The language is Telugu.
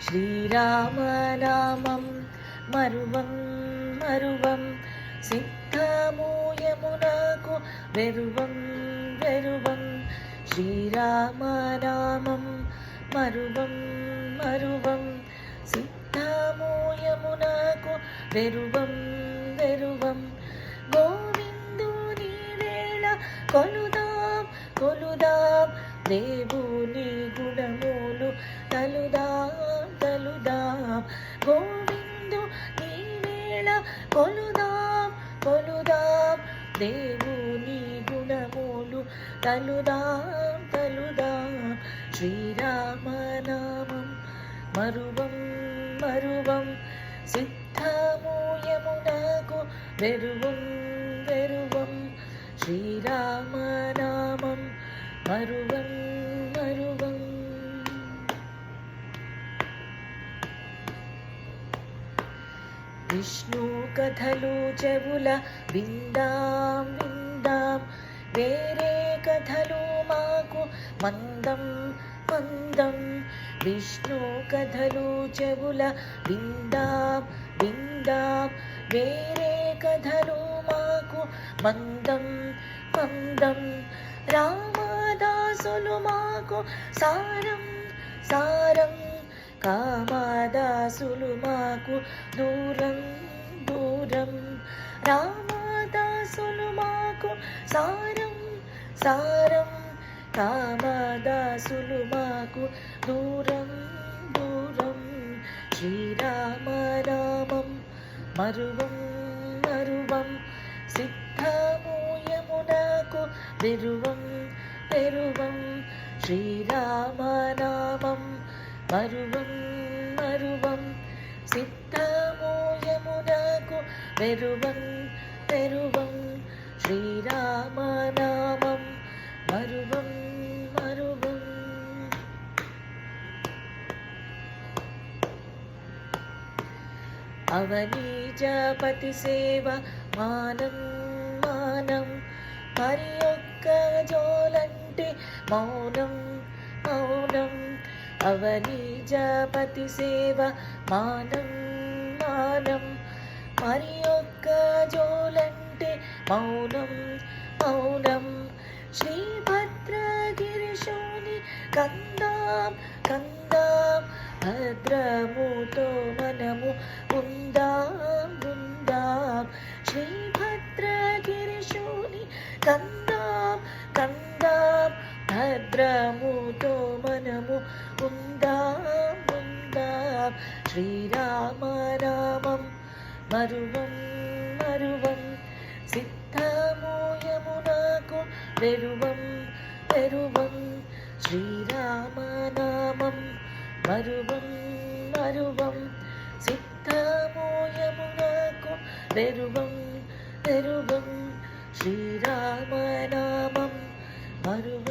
శ్రీరామనామం మరువం మరువం సిద్ధమూయమునకు వెరువం వెరువం శ్రీరామనామం మరువం మరువం సిద్ధమూయమునకు వెరువం వెరువం గోవిందుని వేళ కొలుదాం కొలుదాం దేవుని గుణములు తలుదాం తలుదాం గోవిందు నీ వేళ కొలుదాం కొలుదాం దేవుని గుణములు తలుదాం తలుదాం శ్రీరామనామం మరువం మరువం సిద్ధమూయమునకు వెరువం వెరువం శ్రీరామనామం మరువం మరువం విష్ణు కథలు చెవుల విందాం విందాం వేరే కథలు మాకు మందం మందం విష్ణు కథలు చెవుల విందాం విందాం వేరే కథలు మాకు మందం మందం రామదాసులు మాకు సారం సారం కామదాసులు మాకు దూరం దూరం రామదాసులు మాకు సారం సారం కామదాసులు మాకు దూరం దూరం శ్రీరామనామం మరువం మరువం సిద్ధమూయమునకు వెరువం వెరువం శ్రీరామనామం మరువం మరువం సిద్ధమూయమునకు వెరువం వెరువం శ్రీరామనామం మరువం మరువం అవనీజపతి సేవ మానం మానం మరి ఒక్క జోలంటే మౌనం మౌనం అవనీజపతి సేవ మానం మానం మరి ఒక్క జోలంటే మౌనం మౌనం శ్రీభద్రగిరిశూని కందాం కందాం భద్రముతో మనము ఉందాం ఉందాం శ్రీభద్రగిరిశూని కందాం కందాం భద్రముతో మనము ఉందాం ఉందాం శ్రీరామనామం మరువం మరువం సిద్ధమూయమునకు వెరువం వెరువం శ్రీరామనామం మరువం మరువం సిద్ధమూయమునకు వెరువం వెరువం శ్రీరామనామం మరువం